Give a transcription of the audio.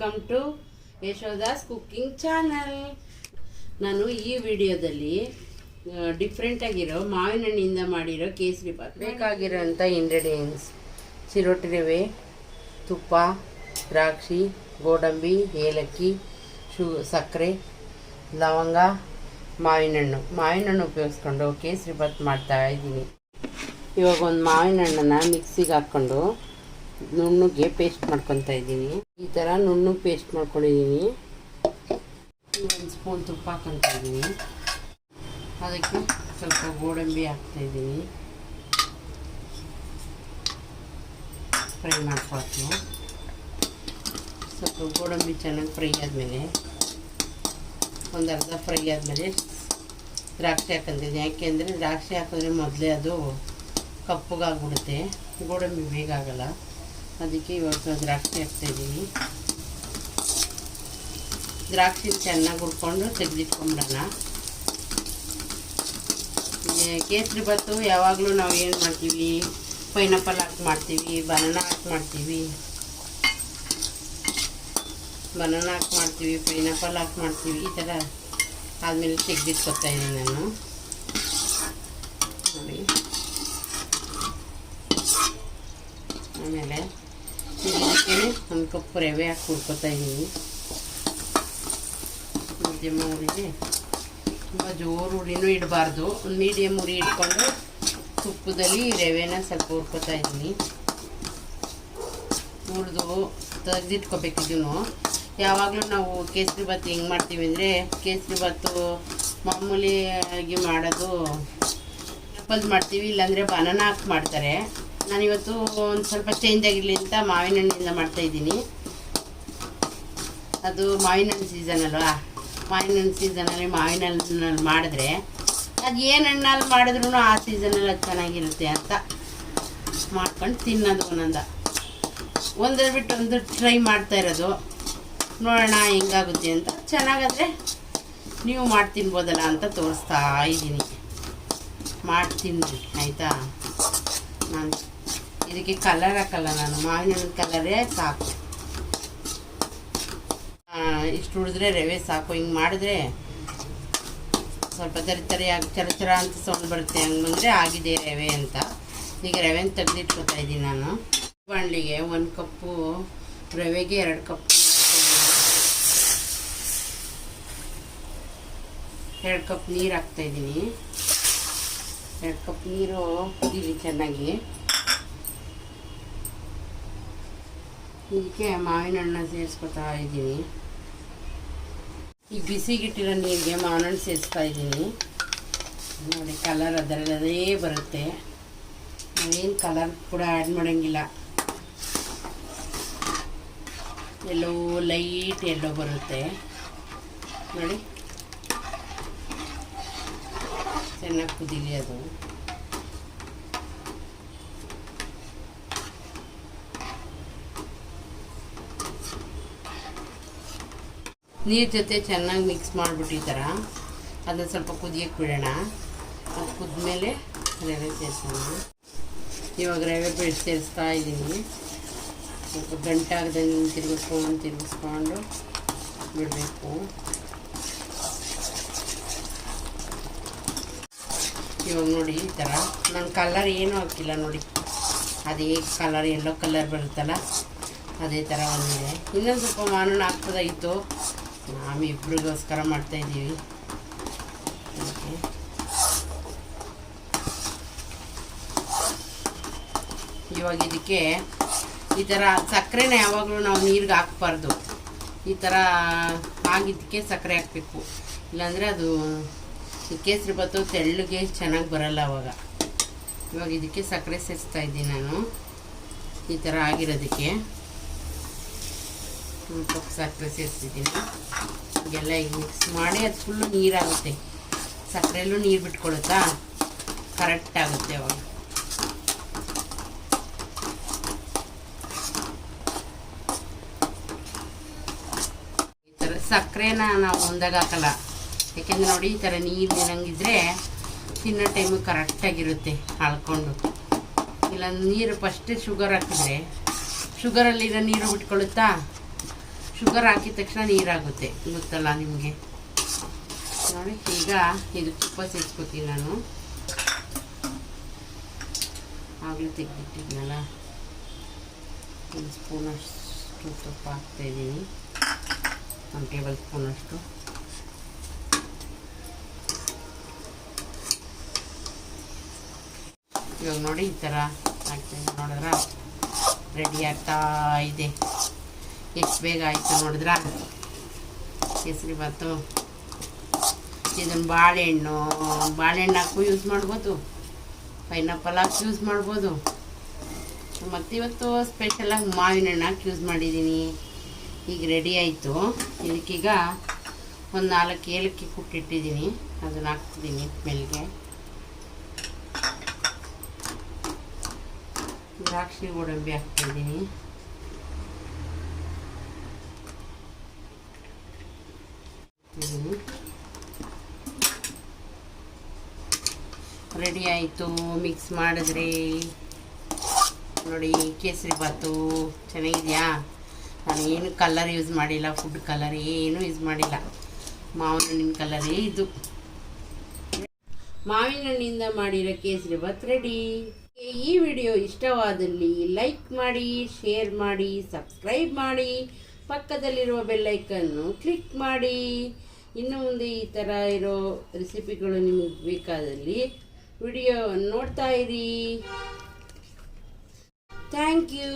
Welcome to Yashoda's cooking channel. ನಾನು ಈ ವಿಡಿಯೋದಲ್ಲಿ ಡಿಫ್ರೆಂಟ್ ಆಗಿರೋ ಮಾವಿನ ಹಣ್ಣಿಂದ ಮಾಡಿರೋ ಕೇಸರಿಬಾತ್. ಬೇಕಾಗಿರೋಂಥ ಇಂಗ್ರೀಡಿಯೆಂಟ್ಸ್: ಚಿರೋಟಿ ರವೆ, ತುಪ್ಪ, ದ್ರಾಕ್ಷಿ, ಗೋಡಂಬಿ, ಏಲಕ್ಕಿ, ಸಕ್ಕರೆ, ಲವಂಗ, ಮಾವಿನ ಹಣ್ಣು ಉಪಯೋಗಿಸ್ಕೊಂಡು ಕೇಸರಿಬಾತ್ ಮಾಡ್ತಾ ಇದ್ದೀನಿ. ಇವಾಗ ಒಂದು ಮಾವಿನ ಹಣ್ಣನ್ನು ಮಿಕ್ಸಿಗೆ ಹಾಕ್ಕೊಂಡು ನುಣ್ಣಗೆ ಪೇಸ್ಟ್ ಮಾಡ್ಕೊತಾ ಇದ್ದೀನಿ. ಈ ಥರ ನುಣ್ಣಗೆ ಪೇಸ್ಟ್ ಮಾಡ್ಕೊಂಡಿದ್ದೀನಿ. ಒಂದು ಸ್ಪೂನ್ ತುಪ್ಪ ಹಾಕ್ಕೊತಾ ಇದ್ದೀನಿ. ಅದಕ್ಕೆ ಸ್ವಲ್ಪ ಗೋಡಂಬಿ ಹಾಕ್ತಾಯಿದ್ದೀನಿ. ಫ್ರೈ ಮಾಡ್ಕೊಳ್ತೀನಿ. ಸ್ವಲ್ಪ ಗೋಡಂಬಿ ಚೆನ್ನಾಗಿ ಫ್ರೈ ಆದಮೇಲೆ ಒಂದು ಅರ್ಧ ಫ್ರೈ ಆದಮೇಲೆ ದ್ರಾಕ್ಷಿ ಹಾಕ್ಕೊಂತಿದ್ದೀನಿ. ಯಾಕೆಂದರೆ ದ್ರಾಕ್ಷಿ ಹಾಕಿದ್ರೆ ಮೊದಲೇ ಅದು ಕಪ್ಪಗಾಗ್ಬಿಡುತ್ತೆ, ಗೋಡಂಬಿ ಬೇಗ ಆಗಲ್ಲ. ಅದಕ್ಕೆ ಇವಾಗ ದ್ರಾಕ್ಷಿ ಹಾಕ್ತಾಯಿದ್ದೀನಿ. ದ್ರಾಕ್ಷಿ ಚೆನ್ನಾಗಿ ಹುರ್ಕೊಂಡು ತೆಗೆದಿಟ್ಕೊಂಬಿಡೋಣ. ಕೇಸರಿಬಾತು ಯಾವಾಗಲೂ ನಾವು ಏನು ಮಾಡ್ತೀವಿ, ಪೈನಾಪಲ್ ಹಾಕಿ ಮಾಡ್ತೀವಿ, ಬನಾನಾ ಹಾಕಿ ಮಾಡ್ತೀವಿ, ಪೈನಾಪಲ್ ಹಾಕಿ ಮಾಡ್ತೀವಿ. ಈ ಥರ ಆದಮೇಲೆ ತೆಗೆದಿಟ್ಕೊತಾ ಇದ್ದೀನಿ ನಾನು. ನೋಡಿ, ಆಮೇಲೆ ಇದಕ್ಕೆ ಒಂದು ಕಪ್ ರವೆ ಹಾಕಿ ಹುರ್ಕೊತಾ ಇದ್ದೀನಿ. ಮಧ್ಯಮ ಉರಿಗೆ, ತುಂಬ ಜೋರು ಉರಿನೂ ಇಡಬಾರ್ದು, ಒಂದು ಮೀಡಿಯಮ್ ಉರಿ ಇಟ್ಕೊಂಡು ತುಪ್ಪದಲ್ಲಿ ರವೆನ ಸ್ವಲ್ಪ ಹುರ್ಕೊತಾ ಇದ್ದೀನಿ. ಹುರಿದು ತೆಗೆದಿಟ್ಕೋಬೇಕು. ಇದನ್ನು ಯಾವಾಗಲೂ ನಾವು ಕೇಸರಿಬಾತ್ ಹೆಂಗೆ ಮಾಡ್ತೀವಿ ಅಂದರೆ, ಕೇಸರಿಬಾತು ಮಾಮೂಲಿಯಾಗಿ ಮಾಡೋದು ಆ್ಯಪಲ್ ಮಾಡ್ತೀವಿ, ಇಲ್ಲಾಂದರೆ ಬನಾನಾ ಹಾಕಿ ಮಾಡ್ತಾರೆ. ನಾನಿವತ್ತು ಒಂದು ಸ್ವಲ್ಪ ಚೇಂಜ್ ಆಗಿರಲಿ ಅಂತ ಮಾವಿನ ಹಣ್ಣಿಂದ ಮಾಡ್ತಾಯಿದ್ದೀನಿ. ಅದು ಮಾವಿನ ಹಣ್ಣು ಸೀಸನ್ ಅಲ್ವಾ, ಮಾವಿನ ಹಣ್ಣು ಸೀಸನಲ್ಲಿ ಮಾವಿನ ಹಣ್ಣಲ್ಲಿ ಮಾಡಿದ್ರೆ ಅದು ಏನು ಹಣ್ಣಲ್ಲಿ ಮಾಡಿದ್ರೂ ಆ ಸೀಸನಲ್ಲಿ ಅದು ಚೆನ್ನಾಗಿರುತ್ತೆ ಅಂತ ಮಾಡ್ಕೊಂಡು ತಿನ್ನೋದು. ಒಂದರ ಬಿಟ್ಟು ಒಂದು ಟ್ರೈ ಮಾಡ್ತಾ ಇರೋದು, ನೋಡೋಣ ಹೆಂಗಾಗುತ್ತೆ ಅಂತ. ಚೆನ್ನಾಗಾದರೆ ನೀವು ಮಾಡಿ ತಿನ್ಬೋದಲ್ಲ ಅಂತ ತೋರಿಸ್ತಾ ಇದ್ದೀನಿ. ಮಾಡಿ ತಿನ್ನಿ ಆಯಿತಾ. ನಾನು ಇದಕ್ಕೆ ಕಲರ್ ಹಾಕಲ್ಲ, ನಾನು ಮಾವಿನ ಹಣ್ಣಿನ ಕಲರೇ ಸಾಕು. ಇಷ್ಟು ಉಳಿದ್ರೆ ರವೆ ಸಾಕು. ಹಿಂಗೆ ಮಾಡಿದ್ರೆ ಸ್ವಲ್ಪ ತರಿಯಾಗಿ ಚರ ಅಂತ ಸೌಂಡ್ ಬರುತ್ತೆ. ಹಂಗೆ ಬಂದರೆ ಆಗಿದೆ ರವೆ ಅಂತ. ಈಗ ರವೆನ ತೆಗೆದಿಟ್ಕೊತಾ ಇದ್ದೀನಿ ನಾನು. ಬಾಣಲಿಗೆ 1 ಕಪ್ಪು ರವೆಗೆ 2 ಕಪ್ 2 ಕಪ್ ನೀರು ಹಾಕ್ತಾಯಿದ್ದೀನಿ. 2 ಕಪ್ ನೀರು ಕುದೀಲಿ ಚೆನ್ನಾಗಿ. ಇದಕ್ಕೆ ಮಾವಿನ ಹಣ್ಣು ಸೇರಿಸ್ಕೊತಾ ಇದ್ದೀನಿ. ಈ ಬಿಸಿಗಿಟ್ಟಿರೋ ನೀರಿಗೆ ಮಾವಿನ ಹಣ್ಣು ಸೇರಿಸ್ತಾ ಇದ್ದೀನಿ. ನೋಡಿ, ಕಲರ್ ಅದರಲ್ಲದೇ ಬರುತ್ತೆ. ನಾವೇನು ಕಲರ್ ಕೂಡ ಆ್ಯಡ್ ಮಾಡೋಂಗಿಲ್ಲ. ಎಲ್ಲೋ ಲೈಟ್ ಎಲ್ಲೋ ಬರುತ್ತೆ ನೋಡಿ. ಚೆನ್ನಾಗಿ ಕುದೀಲಿ ಅದು. ನೀರು ಜೊತೆ ಚೆನ್ನಾಗಿ ಮಿಕ್ಸ್ ಮಾಡಿಬಿಟ್ಟು ಈ ಥರ ಅದನ್ನು ಸ್ವಲ್ಪ ಕುದಿಯೋಕ್ಕೆ ಬಿಡೋಣ. ಅದು ಕುದ್ಮೇಲೆ ರವೆ ಸೇರಿಸೋಣ. ಇವಾಗ ರವೆ ಸೇರಿಸ್ತಾ ಇದ್ದೀನಿ. ಸ್ವಲ್ಪ ಗಂಟಾಗ್ದಂಗೆ ತಿರುಗಿಸ್ಕೊಂಡು ಬಿಡಬೇಕು. ಇವಾಗ ನೋಡಿ, ಈ ಥರ ನಾನು ಕಲರ್ ಏನೂ ಹಾಕಿಲ್ಲ ನೋಡಿ. ಅದೇ ಕಲರ್ ಎಲ್ಲೋ ಕಲರ್ ಬರುತ್ತಲ್ಲ, ಅದೇ ಥರ ಬಂದಿದೆ. ಇನ್ನೊಂದು ಸ್ವಲ್ಪ ಮಾವಿನ ಹಾಕ್ಬೋದಾಗಿತ್ತು, ನಾವು ಇಬ್ಬರಿಗೋಸ್ಕರ ಮಾಡ್ತಾಯಿದ್ದೀವಿ. ಇವಾಗ ಇದಕ್ಕೆ ಈ ಥರ ಸಕ್ಕರೆನ ಯಾವಾಗಲೂ ನಾವು ನೀರಿಗೆ ಹಾಕ್ಬಾರ್ದು. ಈ ಥರ ಆಗಿದ್ದಕ್ಕೆ ಸಕ್ಕರೆ ಹಾಕಬೇಕು, ಇಲ್ಲಾಂದರೆ ಅದು ಕೇಸರಿಬಾತು ತೆಳ್ಳಗೆ ಚೆನ್ನಾಗಿ ಬರಲ್ಲ ಅವಾಗ. ಇವಾಗ ಇದಕ್ಕೆ ಸಕ್ಕರೆ ಸೇರಿಸ್ತಾ ಇದ್ದೀನಿ ನಾನು. ಈ ಥರ ಆಗಿರೋದಕ್ಕೆ ಸ್ವಲ್ಪ ಸಕ್ಕರೆ ಸೇರಿಸಿದ್ದೀನಿ. ಈಗೆಲ್ಲ ಈಗ ಮಿಕ್ಸ್ ಮಾಡಿ ಅದು ಫುಲ್ಲು ನೀರಾಗುತ್ತೆ. ಸಕ್ಕರೆಯಲ್ಲೂ ನೀರು ಬಿಟ್ಕೊಳುತ್ತಾ, ಕರೆಕ್ಟ್ ಆಗುತ್ತೆ ಅವಾಗ. ಈ ಥರ ಸಕ್ಕರೆನ ನಾವು ಒಂದಾಗ ಹಾಕಲ್ಲ, ಯಾಕೆಂದರೆ ನೋಡಿ ಈ ಥರ ನೀರು ನೀರಂಗಿದ್ರೆ ತಿನ್ನೋ ಟೈಮು ಕರೆಕ್ಟಾಗಿರುತ್ತೆ ಹಾಳ್ಕೊಂಡು. ಇಲ್ಲ ನೀರು ಫಸ್ಟೇ ಶುಗರ್ ಹಾಕಿದ್ರೆ ಶುಗರಲ್ಲಿರೋ ನೀರು ಬಿಟ್ಕೊಳ್ಳುತ್ತಾ, ಶುಗರ್ ಹಾಕಿದ ತಕ್ಷಣ ನೀರಾಗುತ್ತೆ, ಗೊತ್ತಲ್ಲ ನಿಮಗೆ. ನೋಡಿ ಈಗ ಇದು ತುಪ್ಪ ಸೇರಿಸ್ಕೊತೀನಿ ನಾನು. ಆಗಲೂ ತೆಗೆದಿಟ್ಟಿದ್ನಲ್ಲ, 1 ಸ್ಪೂನಷ್ಟು ತುಪ್ಪ ಹಾಕ್ತಾಯಿದ್ದೀನಿ, 1 ಟೇಬಲ್ ಸ್ಪೂನಷ್ಟು. ಇವಾಗ ನೋಡಿ ಈ ಥರ ಹಾಕ್ತೀನಿ, ನೋಡಿದ್ರ ರೆಡಿ ಆಗ್ತಾ ಇದೆ. ಎಷ್ಟು ಬೇಗ ಆಯಿತು ನೋಡಿದ್ರ ಕೇಸರಿಬಾತು. ಇದನ್ನು ಬಾಳೆಹಣ್ಣು ಹಾಕಿ ಯೂಸ್ ಮಾಡ್ಬೋದು, ಪೈನಾಪಲ್ ಹಾಕಿ ಯೂಸ್ ಮಾಡ್ಬೋದು. ಮತ್ತು ಇವತ್ತು ಸ್ಪೆಷಲಾಗಿ ಮಾವಿನ ಹಣ್ಣು ಹಾಕಿ ಯೂಸ್ ಮಾಡಿದ್ದೀನಿ. ಈಗ ರೆಡಿ ಆಯಿತು. ಇದಕ್ಕೀಗ ಒಂದು 4 ಏಲಕ್ಕಿ ಕುಟ್ಟಿಟ್ಟಿದ್ದೀನಿ, ಅದನ್ನು ಹಾಕ್ತಿದ್ದೀನಿ ಮೇಲ್ಗೆ. ದ್ರಾಕ್ಷಿ ಗೋಡಂಬಿ ಹಾಕ್ತಿದ್ದೀನಿ. ರೆಡಿ ಆಯಿತು. ಮಿಕ್ಸ್ ಮಾಡಿದ್ರೆ ನೋಡಿ ಕೇಸರಿಬಾತು ಚೆನ್ನಾಗಿದೆಯಾ. ನಾನು ಏನು ಕಲರ್ ಯೂಸ್ ಮಾಡಿಲ್ಲ, ಫುಡ್ ಕಲರ್ ಏನು ಯೂಸ್ ಮಾಡಿಲ್ಲ, ಮಾವಿನ ಹಣ್ಣಿನ ಕಲರೇ ಇದು. ಮಾವಿನ ಹಣ್ಣಿಂದ ಮಾಡಿರೋ ಕೇಸರಿಬಾತ್ ರೆಡಿ. ಈ ವಿಡಿಯೋ ಇಷ್ಟವಾದಲ್ಲಿ ಲೈಕ್ ಮಾಡಿ, ಶೇರ್ ಮಾಡಿ, ಸಬ್ಸ್ಕ್ರೈಬ್ ಮಾಡಿ, ಪಕ್ಕದಲ್ಲಿರುವ ಬೆಲ್ಲೈಕನ್ನು ಕ್ಲಿಕ್ ಮಾಡಿ. ಇನ್ನು ಮುಂದೆ ಈ ಥರ ಇರೋ ರೆಸಿಪಿಗಳು ನಿಮಗೆ ಬೇಕಾದಲ್ಲಿ ವಿಡಿಯೋ ನೋಡ್ತಾ ಇರಿ. Thank you.